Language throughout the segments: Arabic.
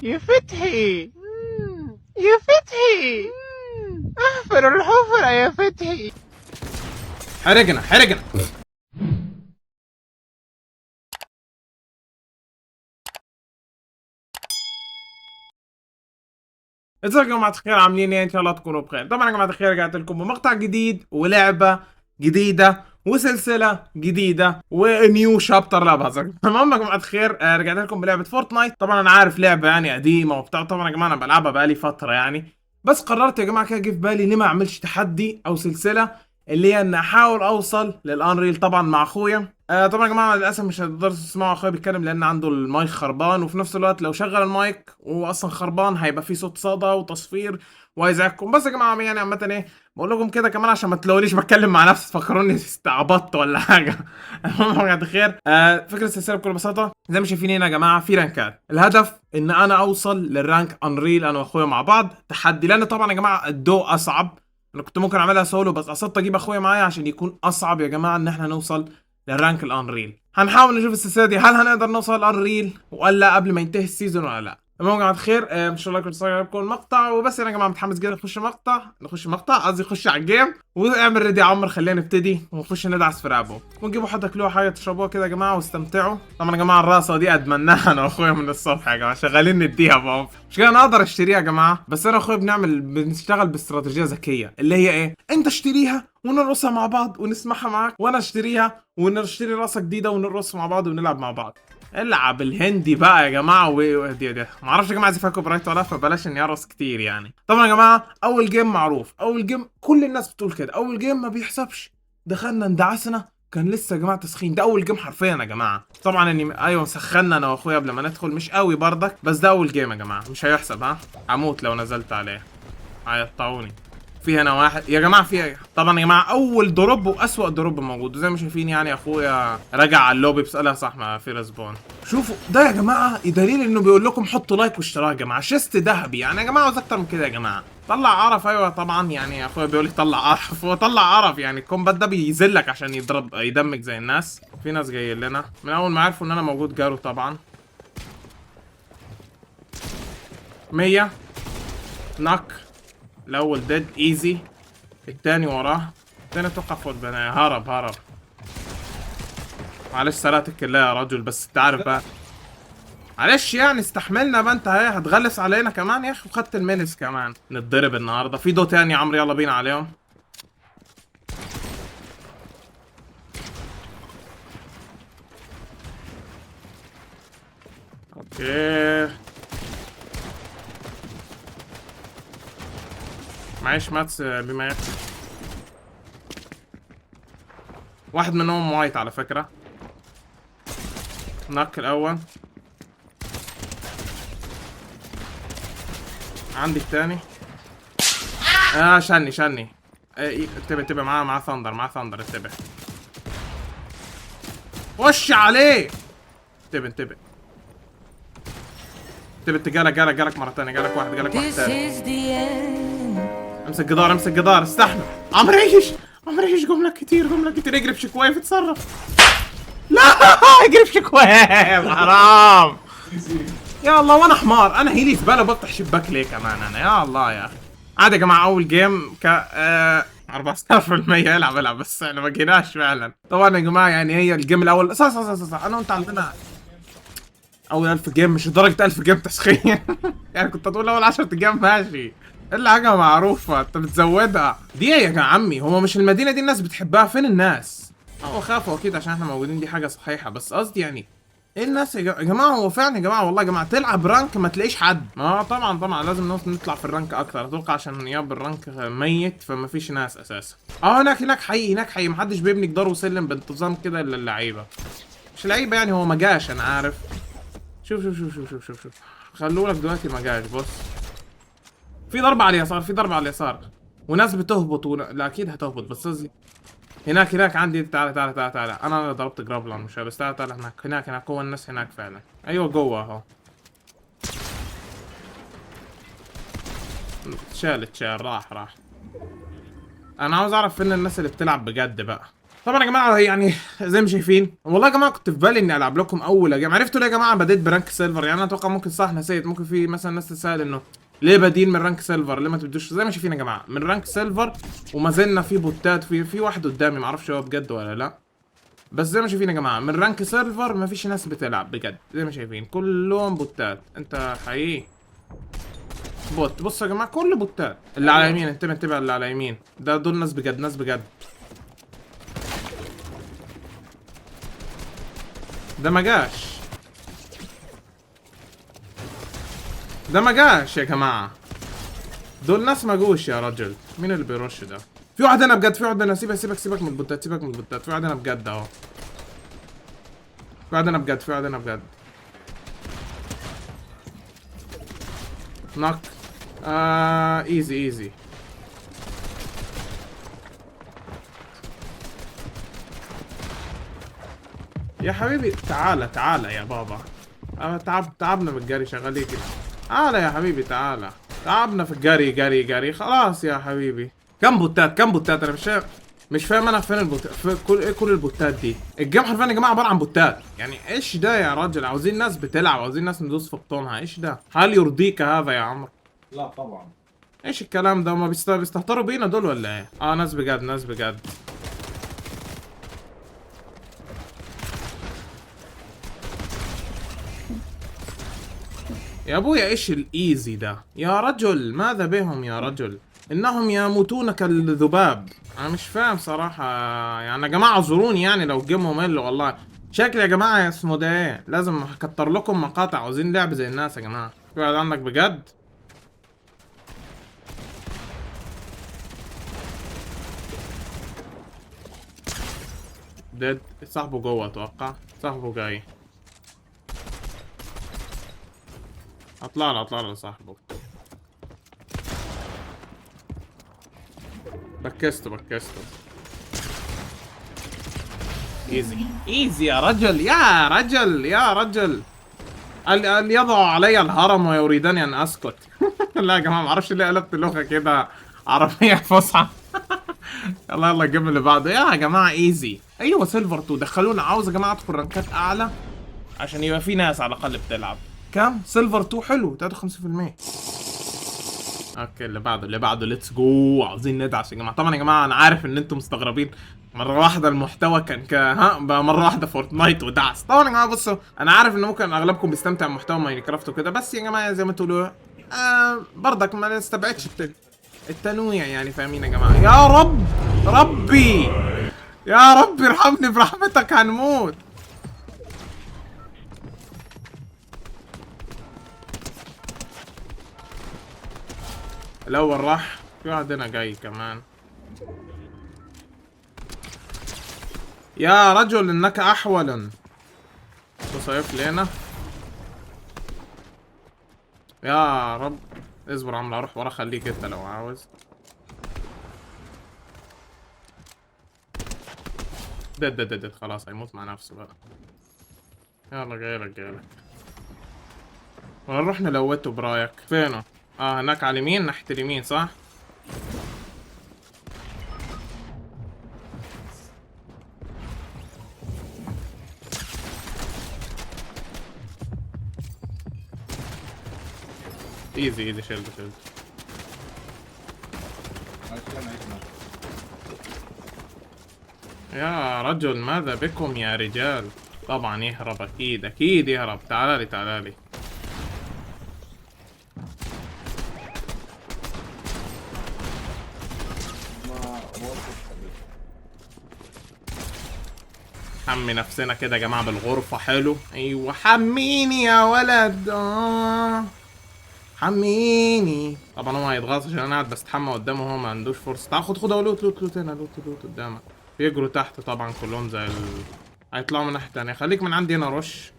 يا فتحي، يا فتحي، احفر الحفرة يا فتحي. حرقنا حرقنا. ازيكم يا جماعة الخير، عاملين ايه؟ ان شاء الله تكونوا بخير. طبعا يا جماعة الخير رجعت لكم بمقطع جديد ولعبة جديدة وسلسلة جديدة ونيو شابتر. لا بهزر. المهم يا جماعة الخير، رجعت لكم بلعبة فورتنايت. طبعا انا عارف لعبة يعني قديمة وبتاع، طبعا يا جماعة انا بلعبها بقالي فترة يعني، بس قررت يا جماعة كده جه في بالي ليه ما اعملش تحدي او سلسلة اللي هي ان احاول اوصل للانريل طبعا مع اخويا. طبعا يا جماعه للاسف مش هتقدروا تسمعوا اخويا بيتكلم لان عنده المايك خربان، وفي نفس الوقت لو شغل المايك وهو اصلا خربان هيبقى فيه صوت صدى وتصفير وهيزعجكم. بس يا جماعه يعني عامه ايه، بقول لكم كده كمان عشان ما تلاقونيش بتكلم مع نفسي تفكروني استعبطت ولا حاجه. المهم يا جماعه الخير، فكره السلسله بكل بساطه زي ما شايفين هنا يا جماعه في رانكات. الهدف ان انا اوصل للرانك انريل انا واخويا مع بعض تحدي، لان طبعا يا جماعه الدو اصعب. انا كنت ممكن اعملها سولو بس قصدت اجيب اخويا معايا عشان يكون اصعب يا جماعه ان احنا نوصل للرانك الانريل. هنحاول نشوف السلسله دي هل هنقدر نوصل الانريل ولا قبل ما ينتهي السيزون ولا لا. المهم يا جماعه الخير، ان شاء الله يكون يعجبكم المقطع وبس. انا يا جماعه متحمس جدا نخش مقطع قصدي نخش على الجيم، واعمل ريدي يا عمر، خلينا نبتدي ونخش ندعس في رقبه ونجيبوا حد تاكلوها حاجه تشربوها كده يا جماعه واستمتعوا. طبعا يا جماعه الراسه دي ادمناها انا واخويا من الصبح يا جماعه، شغالين نديها بقى. مش كده انا اقدر اشتريها يا جماعه، بس انا واخويا بنشتغل باستراتيجيه ذكيه اللي هي ايه، انت اشتريها ونرقصها مع بعض ونسمعها معاك، وانا اشتريها ونشتري راسه جديده ونرقص مع بعض ونلعب مع بعض. العب الهندي بقى يا جماعه دي ما اعرفش يا جماعه اذا فيها كوبي رايت ولا، فبلاش اني ارقص كتير يعني. طبعا يا جماعه اول جيم معروف، اول جيم كل الناس بتقول كده، اول جيم ما بيحسبش. دخلنا اندعسنا، كان لسه يا جماعه تسخين، ده اول جيم حرفيا يا جماعه. طبعا اني ايوه سخنا انا واخويا قبل ما ندخل، مش قوي برضك بس ده اول جيم يا جماعه مش هيحسب. ها هموت لو نزلت عليه، هيقطعوني. في هنا واحد يا جماعه، في طبعا يا جماعه اول دروب واسوأ دروب موجود، وزي ما شايفين يعني اخويا رجع على اللوبي بسألها صح ما في ريسبون. شوفوا ده يا جماعه دليل انه بيقول لكم حطوا لايك واشتراك يا جماعه، شيست ذهبي يعني يا جماعه، عاوز اكتر من كده يا جماعه. طلع قرف، ايوه طبعا يعني اخويا بيقول لي طلع قرف، هو طلع قرف يعني. الكومبات ده بيذلك عشان يضرب يدمج زي الناس. في ناس جايين لنا من اول ما عرفوا ان انا موجود جارو طبعا. 100 نك، الاول ديد ايزي، التاني وراه، التاني اتوقع فوق البناية، هرب. معلش سرقتك الله يا رجل، بس انت عارف بقى معلش يعني استحملنا بقى، انت اهي هتغلس علينا كمان يا اخي، وخدت المينس كمان. نتضرب النهارده في دو تاني يا عمرو، يلا بينا عليهم. اوكي معيش ماتس بما يكفي. واحد منهم وايت على فكرة، نك الاول. عندي التاني. شني انتبه معاه ثاندر انتبه. وش عليه، انتبه انت جالك مرة تانية، جالك واحد تاني. امسك جدار استحمل. عمرو عيش جملة كتير اجري بشكوايف اتصرف. لا اجري بشكوايف حرام. يا الله وانا حمار، انا هيلي زباله بفتح شباك ليه كمان انا، يا الله يا اخي. عادي يا جماعه اول جيم 14% العب بس احنا ما جيناش فعلا. طبعا يا جماعه يعني هي الجيم الاول صح انا وانت عندنا اول 1000 جيم، مش لدرجه 1000 جيم تسخين. يعني كنت هتقول اول 10 جيم ماشي، الا حاجه معروفه انت بتزودها دي يا عمي. هو مش المدينه دي الناس بتحبها؟ فين الناس؟ هو خافوا اكيد عشان احنا موجودين، دي حاجه صحيحه، بس قصدي يعني ايه الناس يا جماعه؟ هو فعلا يا جماعه والله يا جماعه تلعب رانك ما تلاقيش حد، ما طبعا لازم نطلع في الرانك اكتر اتوقع، عشان ياب الرانك ميت فما فيش ناس اساسا. هناك حقيقي محدش بيبني جدار وسلم بانتظام كده الا اللعيبه. مش لعيبه يعني، هو ما جاش انا عارف. شوف خلوا لك دلوقتي ما جاش. بص في ضربه على اليسار، وناس بتهبط لا اكيد هتهبط، بس قصدي هناك عندي. تعال انا ضربت جرابلان مش بس. تعال هناك هو الناس هناك فعلا، ايوه جوه اهو. اتشال راح. انا عاوز اعرف فين الناس اللي بتلعب بجد بقى. طبعا يا جماعه يعني زي ما شايفين، والله يا جماعه كنت في بالي اني العب لكم اول جيم. عرفتوا ليه يا جماعه بديت برانك سيلفر؟ يعني انا اتوقع ممكن صح نسيت، ممكن في مثلا ناس تسال انه ليه بديل من رانك سيلفر، ليه ما تبدوش زي ما شايفين يا جماعه من رانك سيلفر، وما زلنا في بوتات، في واحد قدامي ما اعرفش هو بجد ولا لا، بس زي ما شايفين يا جماعه من رانك سيلفر ما فيش ناس بتلعب بجد، زي ما شايفين كلهم بوتات. انت حقيقي بوت. بص يا جماعه كله بوتات. اللي على يمين، انتبه اللي على يمين ده، دول ناس بجد، ناس بجد. ده ما جاش، ده ما جاش يا جماعه، دول ناس ما جوش يا رجل. مين اللي بيرش ده؟ في واحد هنا بجد، في واحد هنا. سيبك من البوتات، سيبك من البوتات. في واحد هنا بجد اهو، في واحد هنا بجد، في واحد هنا بجد. نوك. ايزي. يا حبيبي تعالى يا بابا. تعبنا بالجري شغالين كده. تعالى يا حبيبي تعالى. تعبنا في الجري، جري خلاص يا حبيبي. كم بوتات انا مش فاهم انا فين البوتات، في كل البوتات دي. الجيم حرفيا يا جماعه عباره عن بوتات. يعني ايش ده يا راجل؟ عاوزين ناس بتلعب، عاوزين ناس ندوس في بطونها. ايش ده؟ هل يرضيك هذا يا عمرو؟ لا طبعا. ايش الكلام ده؟ ما بيستهتروا بينا دول ولا ايه؟ ناس بجد، ناس بجد. يا ابويا ايش الايزي ده؟ يا رجل ماذا بهم يا رجل؟ انهم يموتون كالذباب. انا مش فاهم صراحة. يعني يا جماعة اعذروني يعني لو الجيم ممل والله. شكل يا جماعة اسمه ده ايه؟ لازم اكتر لكم مقاطع. عاوزين لعب زي الناس يا جماعة. في واحد عندك بجد؟ ديد. صاحبه جوه اتوقع، صاحبه جاي. اطلع له صاحبه. بكسته. ايزي يا رجل، يا رجل. أن يضع علي الهرم ويريدني ان اسكت. لا يا جماعه ما اعرفش ليه قلبت لغه كده عربيه فصحى. يلا الجيم اللي بعده يا جماعه. ايزي. ايوه سيلفر 2 دخلونا. عاوز يا جماعه ادخل رانكات اعلى عشان يبقى في ناس على الاقل بتلعب. كم سيلفر 2 حلو 53%. اوكي اللي بعده ليتس جو. عاوزين ندعس يا جماعه. طبعا يا جماعه انا عارف ان انتم مستغربين، مره واحده المحتوى كان بقى مره واحده فورتنايت ودعس. طبعا يا جماعه بصوا، انا عارف ان ممكن اغلبكم بيستمتع بمحتوى ماينكرافت وكده، بس يا جماعه زي ما تقولوا برضك ما نستبعدش التنويع يعني. فاهمين يا جماعه؟ يا ربي يا ربي ارحمني برحمتك هنموت. الاول راح. في واحد هنا جاي كمان. يا رجل انك احول. تصيف لينا يا رب. اصبر عمرو اروح ورا، خليك انت لو عاوز. دد خلاص هيموت مع نفسه بقى. يلا جايلك. ونروح نلوته برايك. فينه؟ هناك على اليمين، ناحية اليمين صح؟ ايزي شيلد. يا رجل ماذا بكم يا رجال؟ طبعا يهرب اكيد يهرب. تعالى لي. حمي نفسنا كده يا جماعه بالغرفه. حلو. ايوه حميني يا ولد. حميني. طبعا هو هيتغاظ عشان انا قاعد بستحمى قدامه وهو ما عندوش فرصه. تعال خد اهو. لوت هنا. لوت قدامك. بيجروا تحت طبعا كلهم زي هيطلعوا من ناحيه تانيه. خليك من عندي هنا رش.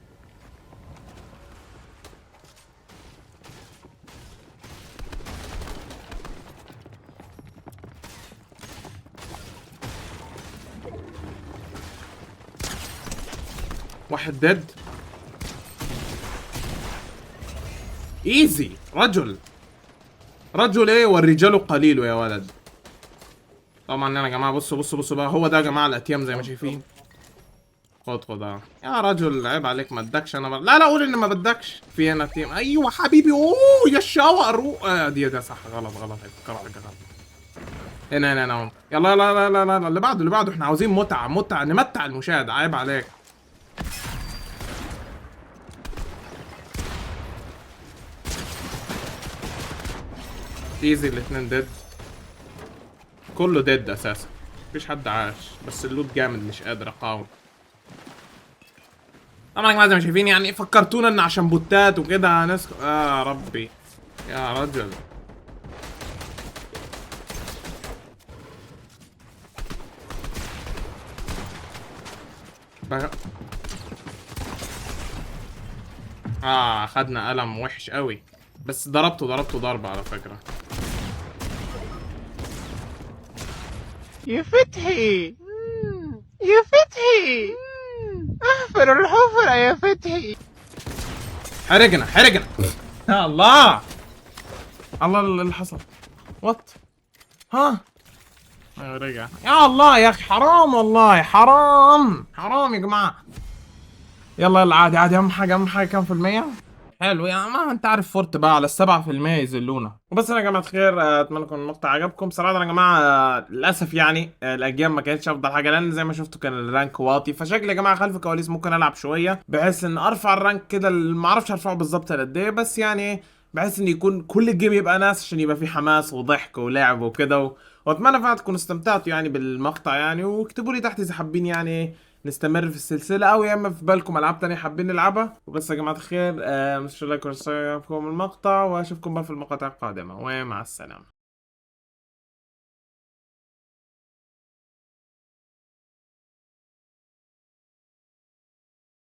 واحد ديد. ايزي. رجل ايه والرجال قليل يا ولد. طبعا انا يا جماعه بصوا بقى، هو ده يا جماعه الاتيام زي ما شايفين. خد يا رجل، عيب عليك، ما ادكش انا لا قول ان ما بدكش. في هنا تيم، ايوه حبيبي، اوه يا الشاور، دي صح، غلط هيفكروا حاجه غلط. هنا اهو. يلا لا اللي بعده احنا عاوزين متعه نمتع المشاهد، عيب عليك. ايزي، الاتنين ديد، كله ديد اساسا، مفيش حد عاش، بس اللوت جامد مش قادر اقاوم. طبعا يا جماعه زي ما شايفين يعني فكرتونا ان عشان بوتات وكده ناس ربي يا رجل. بغ... خدنا قلم وحش قوي، بس ضربته ضربة على فكرة. يا فتحي، يا فتحي، احفر الحفرة يا فتحي. حرقنا يا الله اللي حصل. وات ها رجع. يا الله يا اخي، حرام والله، حرام يا جماعة. يلا عادي، اهم حاجة كام في المية؟ حلو يعني، ما انت عارف فورت بقى على ال7% يذلونا. وبس يا جماعه خير، اتمنى يكون المقطع عجبكم. صراحه يا جماعه للاسف يعني الاجيال ما كانتش افضل حاجه، لان زي ما شفتوا كان الرانك واطي، فشكل يا جماعه خلف الكواليس ممكن العب شويه بحيث ان ارفع الرانك كده. ما اعرفش ارفعه بالظبط قد ايه، بس يعني بحيث ان يكون كل الجيم يبقى ناس، عشان يبقى في حماس وضحك ولعب وكده واتمنى فعلا تكونوا استمتعتوا يعني بالمقطع يعني، واكتبوا لي تحت اذا حابين يعني نستمر في السلسلة، أو يا إما في بالكم ألعاب تانية حابين نلعبها. وبس يا جماعة الخير، مش لايك ولا سبسكرايب المقطع، وأشوفكم بقى في المقاطع القادمة، ومع السلامة.